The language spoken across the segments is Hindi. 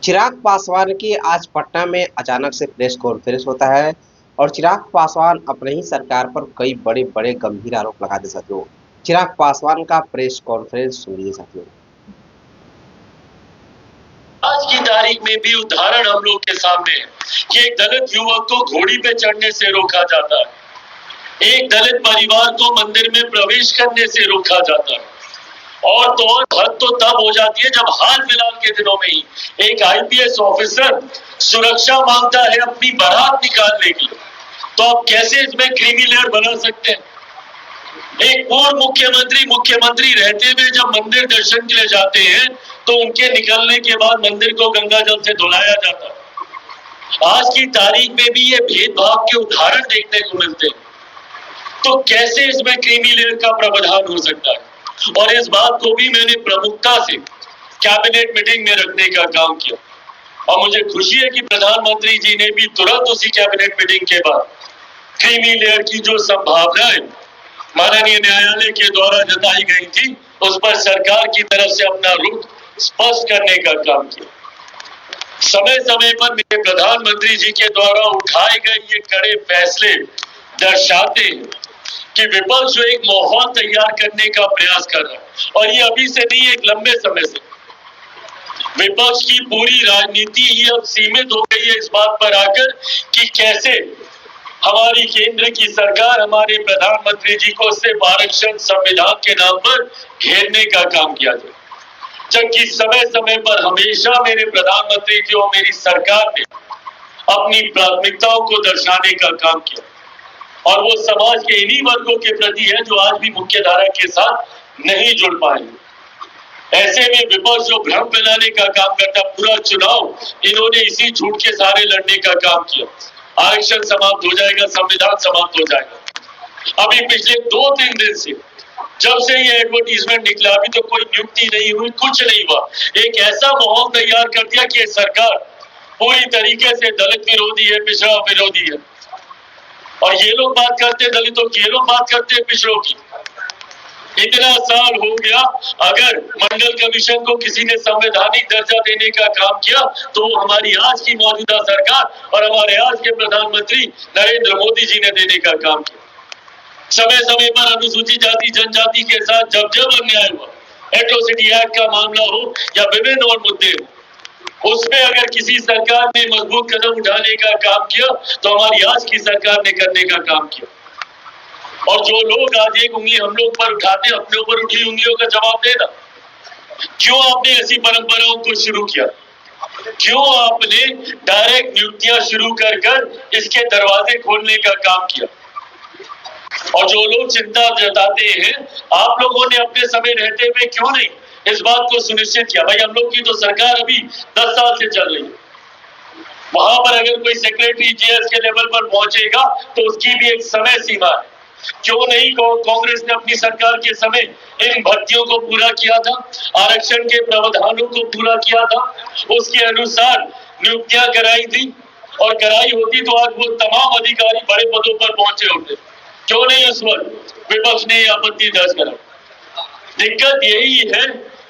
चिराग पासवान की आज पटना में अचानक से प्रेस कॉन्फ्रेंस होता है और चिराग पासवान अपने ही सरकार पर कई बड़े बड़े गंभीर आरोप लगाते साथियों। चिराग पासवान का प्रेस कॉन्फ्रेंस सुनिए साथियों। आज की तारीख में भी उदाहरण हम लोग के सामने है कि एक दलित युवक को घोड़ी पे चढ़ने से रोका जाता है, एक दलित परिवार को मंदिर में प्रवेश करने से रोका जाता है। और तो और हद तो तब हो जाती है जब हाल फिलहाल के दिनों में ही एक आईपीएस ऑफिसर सुरक्षा मांगता है अपनी बारात निकालने की। तो आप कैसे इसमें क्रीमी लेयर बना सकते हैं? एक पूर्व मुख्यमंत्री रहते हुए जब मंदिर दर्शन के लिए जाते हैं तो उनके निकलने के बाद मंदिर को गंगा जल से धुलाया जाता है। आज की तारीख में भी ये भेदभाव के उदाहरण देखने को मिलते हैं। तो कैसे इसमें क्रीमी लेयर का प्रावधान हो सकता है? और इस बात को भी मैंने प्रमुखता से कैबिनेट मीटिंग में रखने का काम किया और मुझे खुशी है कि प्रधानमंत्री जी ने भी तुरंत उसी कैबिनेट मीटिंग के बाद क्रीमी लेयर की जो संभावनाएं माननीय न्यायालय के द्वारा जताई गई थी उस पर सरकार की तरफ से अपना रुख स्पष्ट करने का काम किया। समय समय पर मेरे प्रधानमंत्री जी के द्वारा उठाए गए ये कड़े फैसले दर्शाते हैं कि विपक्ष जो एक माहौल तैयार करने का प्रयास कर रहा है, और ये अभी से नहीं, एक लंबे समय से विपक्ष की पूरी राजनीति ही अब सीमित हो गई है इस बात पर आकर कि कैसे हमारी केंद्र की सरकार हमारे प्रधानमंत्री जी को सिर्फ आरक्षण संविधान के नाम पर घेरने का काम किया जाए, जबकि समय समय पर हमेशा मेरे प्रधानमंत्री जी और मेरी सरकार ने अपनी प्राथमिकताओं को दर्शाने का काम किया और वो समाज के इन्हीं वर्गों के प्रति है जो आज भी मुख्यधारा के साथ नहीं जुड़ पाए। ऐसे में विपक्ष जो भ्रम फैलाने का काम करता, पूरा चुनाव इन्होंने इसी झूठ के सहारे लड़ने का काम किया। आरक्षण समाप्त हो जाएगा, संविधान समाप्त हो जाएगा। अभी पिछले 2-3 दिन से जब से ये एडवर्टीजमेंट निकला अभी तो कोई नियुक्ति नहीं हुई, कुछ नहीं हुआ। एक ऐसा माहौल तैयार कर दिया कि सरकार पूरी तरीके से दलित विरोधी है, पिछड़ा विरोधी है। और ये लोग बात करते हैं दलितों की, ये लोग बात करते हैं पिछड़ों की। इतना साल हो गया, अगर मंडल कमीशन को किसी ने संवैधानिक दर्जा देने का काम किया तो हमारी आज की मौजूदा सरकार और हमारे आज के प्रधानमंत्री नरेंद्र मोदी जी ने देने का काम किया। समय समय पर अनुसूचित जाति जनजाति के साथ जब जब अन्याय हुआ, एट्रोसिटी एक्ट का मामला हो या विभिन्न और मुद्दे हो, उसमें अगर किसी सरकार ने मजबूत कदम उठाने का काम किया तो हमारी आज की सरकार ने करने का काम किया। और जो लोग आज एक उंगली हम लोग पर उठाते, अपने ऊपर उठी उंगलियों का जवाब देना। क्यों आपने ऐसी परंपराओं को शुरू किया? क्यों आपने डायरेक्ट नियुक्तियां शुरू कर इसके दरवाजे खोलने का काम किया? और जो लोग चिंता जताते हैं, आप लोगों ने अपने समय रहते हुए क्यों नहीं इस बात को सुनिश्चित किया? भाई हम लोग की तो सरकार अभी 10 साल से चल रही है। वहां पर अगर कोई सेक्रेटरी जीएस के लेवल पर पहुंचेगा तो उसकी भी एक समय सीमा है। क्यों नहीं कांग्रेस ने अपनी सरकार के समय इन भर्तियों को पूरा किया था, आरक्षण के प्रावधानों को पूरा किया था, उसके अनुसार नियुक्तियां कराई थी और कराई होती तो आज वो तमाम अधिकारी बड़े पदों पर पहुंचे होते। क्यों नहीं उस वक्त विपक्ष ने आपत्ति दर्ज करा? दिक्कत यही है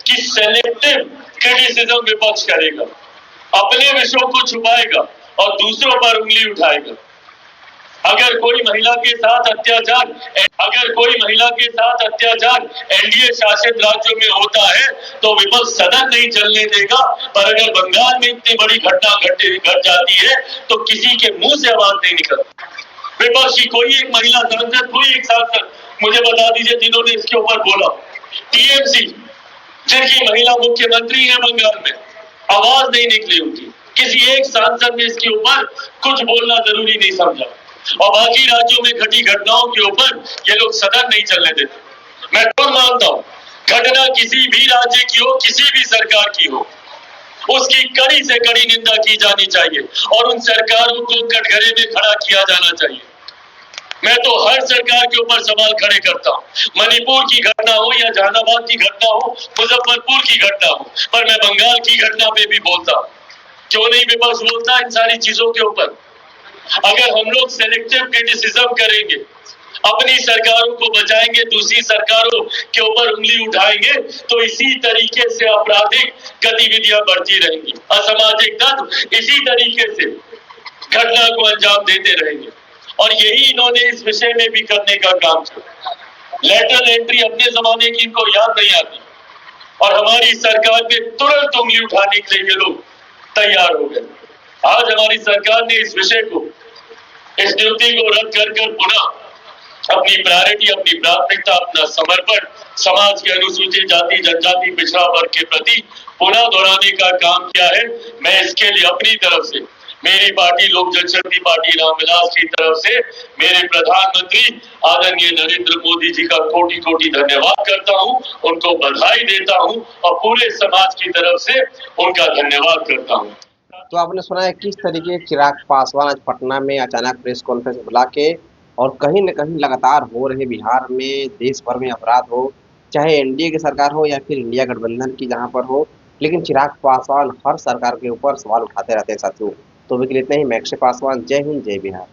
कि सेलेक्टिव क्रिटिसिज्म विपक्ष करेगा, अपने विषयों को छुपाएगा और दूसरों पर उंगली उठाएगा। अगर कोई महिला के साथ अत्याचार एनडीए शासित राज्यों में होता है तो विपक्ष सदन नहीं चलने देगा, पर अगर बंगाल में इतनी बड़ी घटना घट जाती है तो किसी के मुंह से आवाज नहीं निकलती। विपक्ष की कोई एक महिला सांसद, कोई एक सांसद मुझे बता दीजिए जिन्होंने इसके ऊपर बोला। टीएमसी जिनकी महिला मुख्यमंत्री है बंगाल में, आवाज नहीं निकली उनकी। किसी एक सांसद ने इसके ऊपर कुछ बोलना जरूरी नहीं समझा और बाकी राज्यों में घटी घटनाओं के ऊपर ये लोग सदन नहीं चलने देते। मैं खुद मानता हूं घटना किसी भी राज्य की हो, किसी भी सरकार की हो, उसकी कड़ी से कड़ी निंदा की जानी चाहिए और उन सरकारों को कटघरे में खड़ा किया जाना चाहिए। मैं तो हर सरकार के ऊपर सवाल खड़े करता हूँ, मणिपुर की घटना हो या जहानाबाद की घटना हो, मुजफ्फरपुर की घटना हो, पर मैं बंगाल की घटना पे भी बोलता हूँ। क्यों नहीं विपक्ष बोलता इन सारी चीजों के ऊपर? अगर हम लोग सेलेक्टिव क्रिटिसिज्म करेंगे, अपनी सरकारों को बचाएंगे, दूसरी सरकारों के ऊपर उंगली उठाएंगे, तो इसी तरीके से आपराधिक गतिविधियां बढ़ती रहेंगी, असामाजिक तत्व इसी तरीके से घटना को अंजाम देते रहेंगे। और यही इन्होंने इस विषय में भी करने का काम किया। लेटरल एंट्री अपने जमाने की इनको याद नहीं आती, और हमारी सरकार पे तुरंत उंगली उठाने के लिए ये लोग तैयार हो गए। आज हमारी सरकार ने इस विषय को, इस नियुक्ति को रद्द कर पुनः अपनी प्रायोरिटी, अपनी प्राथमिकता, अपना समर्पण समाज के अनुसूचित जाति, जनजाति, पिछड़ा वर्ग के प्रति पुनः दोहराने का काम किया है। मैं इसके लिए अपनी तरफ से, मेरी पार्टी लोक जनशक्ति पार्टी रामविलास की तरफ से मेरे प्रधानमंत्री आदरणीय नरेंद्र मोदी जी का कोटि कोटि धन्यवाद करता हूं, उनको बधाई देता हूं और पूरे समाज की तरफ से उनका धन्यवाद करता हूं। तो आपने सुना है किस तरीके चिराग पासवान आज पटना में अचानक प्रेस कॉन्फ्रेंस बुला के, और कहीं न कहीं लगातार हो रहे बिहार में, देश भर में अपराध हो, चाहे एनडीए की सरकार हो या फिर इंडिया गठबंधन की जहां पर हो, लेकिन चिराग पासवान हर सरकार के ऊपर सवाल उठाते रहते हैं साथियों। तो अभी के लिए इतना ही। मैं अक्षय पासवान, जय हिंद, जय बिहार।